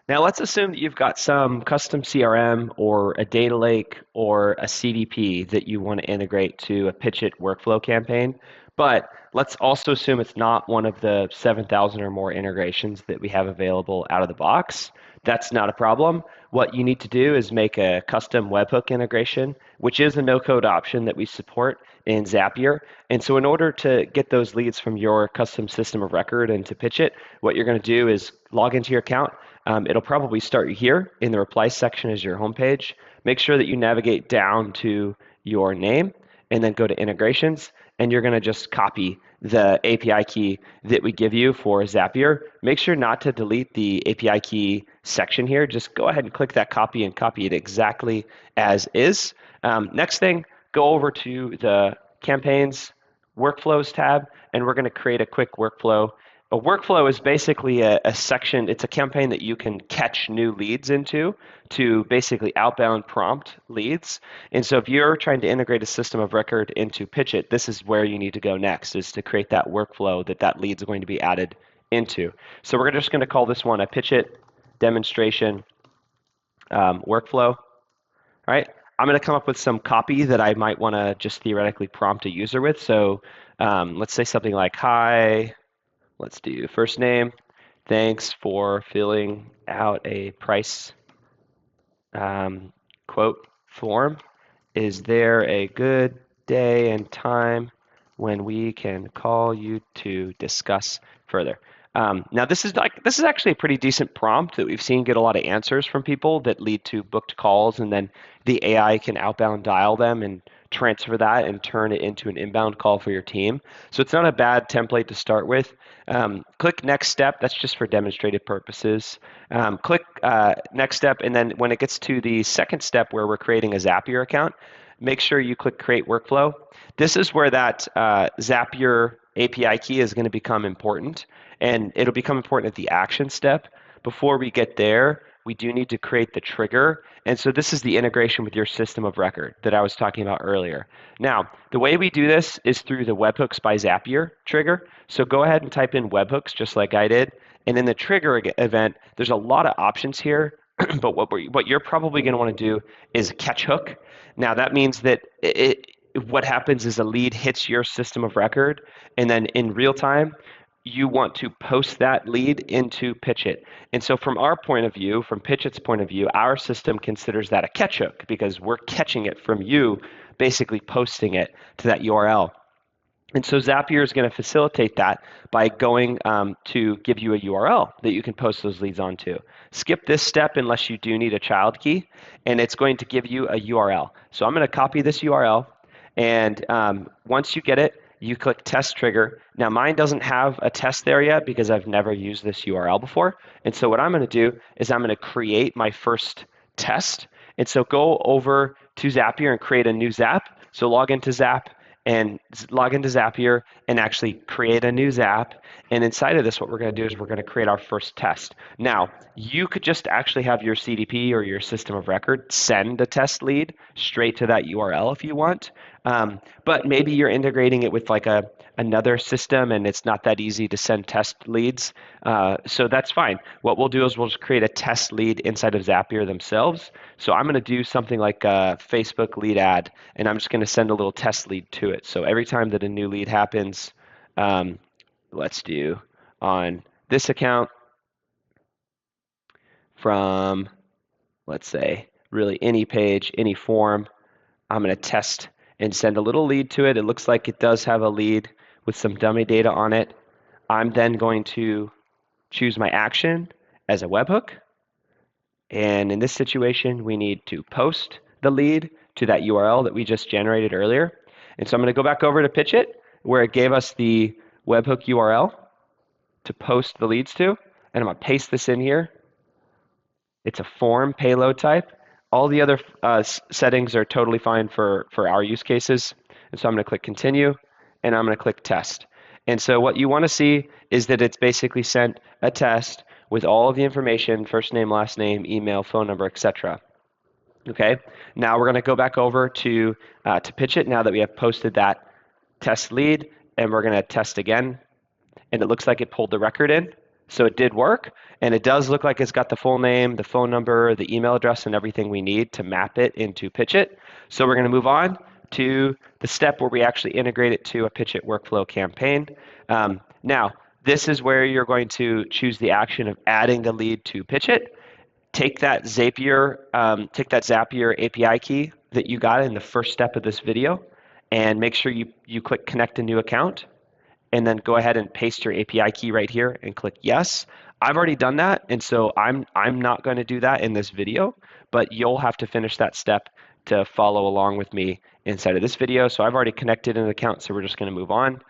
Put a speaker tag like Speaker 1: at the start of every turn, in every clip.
Speaker 1: Now let's assume that you've got some custom CRM or a data lake or a CDP that you want to integrate to a Pitchit workflow campaign. But let's also assume it's not one of the 7,000 or more integrations that we have available out of the box. That's not a problem. What you need to do is make a custom webhook integration, which is a no-code option that we support in Zapier. And so in order to get those leads from your custom system of record into Pitchit, what you're going to do is log into your account. It'll probably start here in the reply section as your homepage. Make sure that you navigate down to your name and then go to integrations, and you're going to just copy the API key that we give you for Zapier. Make sure not to delete the API key section here. Just go ahead and click that copy and copy it exactly as is. Next thing, go over to the campaigns workflows tab, and we're going to create a quick workflow. A workflow is basically a section, it's a campaign that you can catch new leads into to basically outbound prompt leads. And so if you're trying to integrate a system of record into Pitchit, this is where you need to go next, is to create that workflow that lead's going to be added into. So we're just going to call this one a Pitchit demonstration workflow. All right. I'm going to come up with some copy that I might want to just theoretically prompt a user with. So let's say something like, hi. Let's do first name. Thanks for filling out a price quote form. Is there a good day and time when we can call you to discuss further? Now this is actually a pretty decent prompt that we've seen get a lot of answers from people that lead to booked calls, and then the AI can outbound dial them and transfer that and turn it into an inbound call for your team. So it's not a bad template to start with. Click next step. That's just for demonstrative purposes. Click next step, and then when it gets to the second step where we're creating a Zapier account, make sure you click create workflow. This is where that Zapier API key is going to become important, and it'll become important at the action step. Before we get there, we do need to create the trigger. And so this is the integration with your system of record that I was talking about earlier. Now, the way we do this is through the Webhooks by Zapier trigger. So go ahead and type in Webhooks just like I did. And in the trigger event, there's a lot of options here. But what you're probably going to want to do is catch hook. Now, that means that what happens is a lead hits your system of record, and then in real time, you want to post that lead into Pitchit. And so from our point of view, from Pitchit's point of view, our system considers that a catch hook because we're catching it from you, basically posting it to that URL. And so Zapier is going to facilitate that by going to give you a URL that you can post those leads onto. Skip this step unless you do need a child key, and it's going to give you a URL. So I'm going to copy this URL, and once you get it, you click test trigger. Now mine doesn't have a test there yet because I've never used this URL before. And so what I'm going to do is I'm going to create my first test. And so go over to Zapier and create a new Zap. So log into Zapier and actually create a new Zap. And inside of this, what we're going to do is we're going to create our first test. Now, you could just actually have your CDP or your system of record send a test lead straight to that URL if you want. But maybe you're integrating it with like another system and it's not that easy to send test leads. So that's fine. What we'll do is we'll just create a test lead inside of Zapier themselves. So I'm going to do something like a Facebook lead ad, and I'm just going to send a little test lead to it. So every time that a new lead happens, let's do on this account from, let's say, really any page, any form, I'm going to test and send a little lead to it. It looks like it does have a lead with some dummy data on it. I'm then going to choose my action as a webhook. And in this situation, we need to post the lead to that URL that we just generated earlier. And so I'm going to go back over to Pitchit where it gave us the webhook URL to post the leads to. And I'm going to paste this in here. It's a form payload type. All the other settings are totally fine for our use cases. And so I'm going to click continue, and I'm going to click test. And so what you want to see is that it's basically sent a test with all of the information, first name, last name, email, phone number, etc. Okay, now we're going to go back over to Pitchit now that we have posted that test lead, and we're going to test again. And it looks like it pulled the record in. So it did work, and it does look like it's got the full name, the phone number, the email address, and everything we need to map it into Pitchit. So we're going to move on to the step where we actually integrate it to a Pitchit workflow campaign. Now, this is where you're going to choose the action of adding the lead to Pitchit. Take that Zapier API key that you got in the first step of this video, and make sure you click connect a new account, and then go ahead and paste your API key right here and click yes. I've already done that, and so I'm not going to do that in this video, but you'll have to finish that step to follow along with me inside of this video. So I've already connected an account, so we're just going to move on.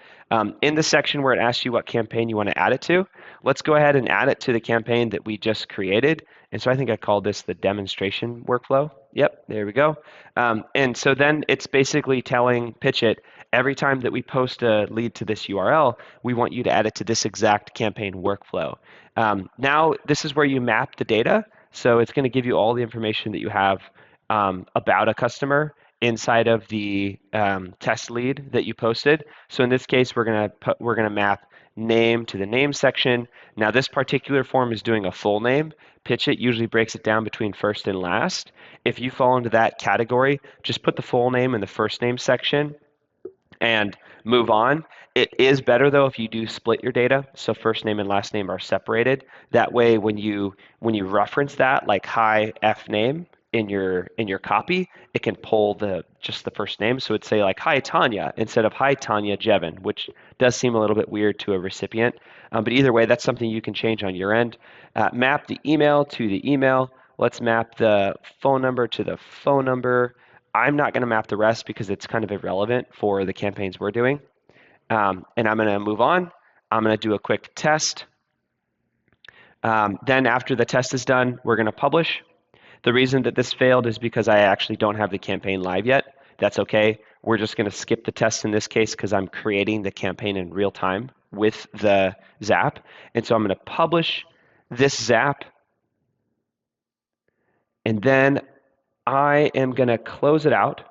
Speaker 1: In the section where it asks you what campaign you want to add it to, let's go ahead and add it to the campaign that we just created. And so I think I called this the demonstration workflow. Yep, there we go. And so then it's basically telling Pitchit, every time that we post a lead to this URL, we want you to add it to this exact campaign workflow. Now, this is where you map the data. So it's going to give you all the information that you have about a customer inside of the test lead that you posted. So in this case, we're gonna map name to the name section. Now this particular form is doing a full name. Pitchit usually breaks it down between first and last. If you fall into that category, just put the full name in the first name section and move on. It is better though if you do split your data, so first name and last name are separated. That way, when you reference that, like hi F name in your copy, it can pull just the first name. So it'd say like hi Tanya instead of hi Tanya Jevin, which does seem a little bit weird to a recipient. But either way, that's something you can change on your end. Map the email to the email. Let's map the phone number to the phone number. I'm not going to map the rest because it's kind of irrelevant for the campaigns we're doing. And I'm going to move on. I'm going to do a quick test. Then after the test is done, we're going to publish. The reason that this failed is because I actually don't have the campaign live yet. That's okay. We're just going to skip the test in this case because I'm creating the campaign in real time with the Zap. And so I'm going to publish this Zap. And then I am going to close it out,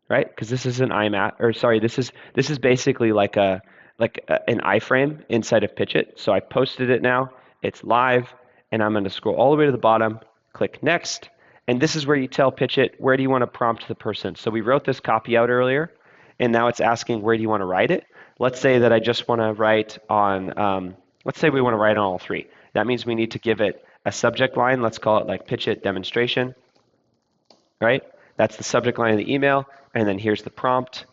Speaker 1: right? Because this is an IMAP, or sorry, this is basically like an iframe inside of Pitchit. So I posted it now. It's live, and I'm going to scroll all the way to the bottom, click next, and this is where you tell Pitchit where do you want to prompt the person. So we wrote this copy out earlier, and now it's asking where do you want to write it. Let's say that I just want to write on. Let's say we want to write on all three. That means we need to give it a subject line. Let's call it like Pitchit demonstration. Right? That's the subject line of the email, and then here's the prompt.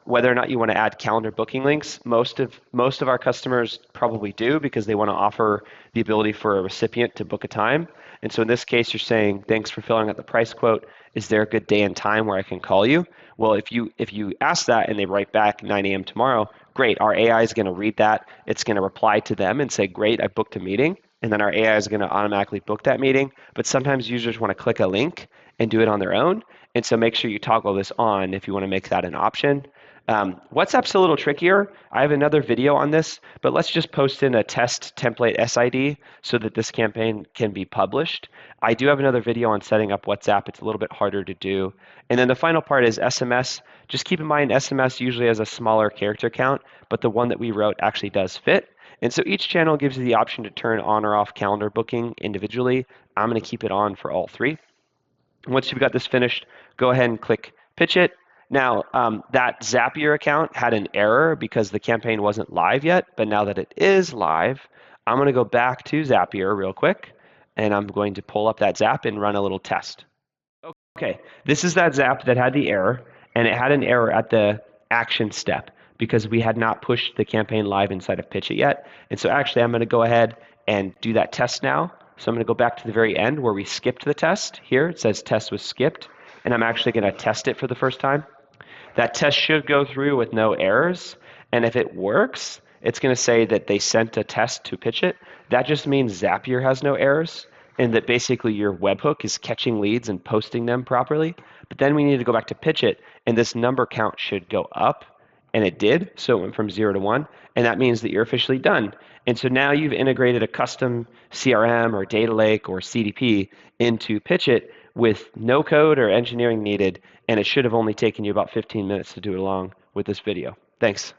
Speaker 1: Whether or not you want to add calendar booking links, most of our customers probably do because they want to offer the ability for a recipient to book a time. And so in this case, you're saying, thanks for filling out the price quote. Is there a good day and time where I can call you? Well, if you ask that and they write back 9 a.m. tomorrow, great. Our AI is going to read that. It's going to reply to them and say, great, I booked a meeting. And then our AI is going to automatically book that meeting. But sometimes users want to click a link and do it on their own. And so make sure you toggle this on if you want to make that an option. WhatsApp's a little trickier. I have another video on this, but let's just post in a test template SID so that this campaign can be published. I do have another video on setting up WhatsApp. It's a little bit harder to do. And then the final part is SMS. Just keep in mind SMS usually has a smaller character count, but the one that we wrote actually does fit. And so each channel gives you the option to turn on or off calendar booking individually. I'm going to keep it on for all three. Once you've got this finished, go ahead and click Pitchit. Now, that Zapier account had an error because the campaign wasn't live yet, but now that it is live, I'm going to go back to Zapier real quick, and I'm going to pull up that Zap and run a little test. Okay, this is that Zap that had the error, and it had an error at the action step because we had not pushed the campaign live inside of Pitchit yet. And so actually, I'm going to go ahead and do that test now. So I'm going to go back to the very end where we skipped the test. Here it says test was skipped, and I'm actually going to test it for the first time. That test should go through with no errors, and if it works, it's going to say that they sent a test to Pitchit. That just means Zapier has no errors, and that basically your webhook is catching leads and posting them properly. But then we need to go back to Pitchit, and this number count should go up, and it did. So it went from 0 to 1, and that means that you're officially done. And so now you've integrated a custom CRM or data lake or CDP into Pitchit with no code or engineering needed, and it should have only taken you about 15 minutes to do it along with this video. Thanks.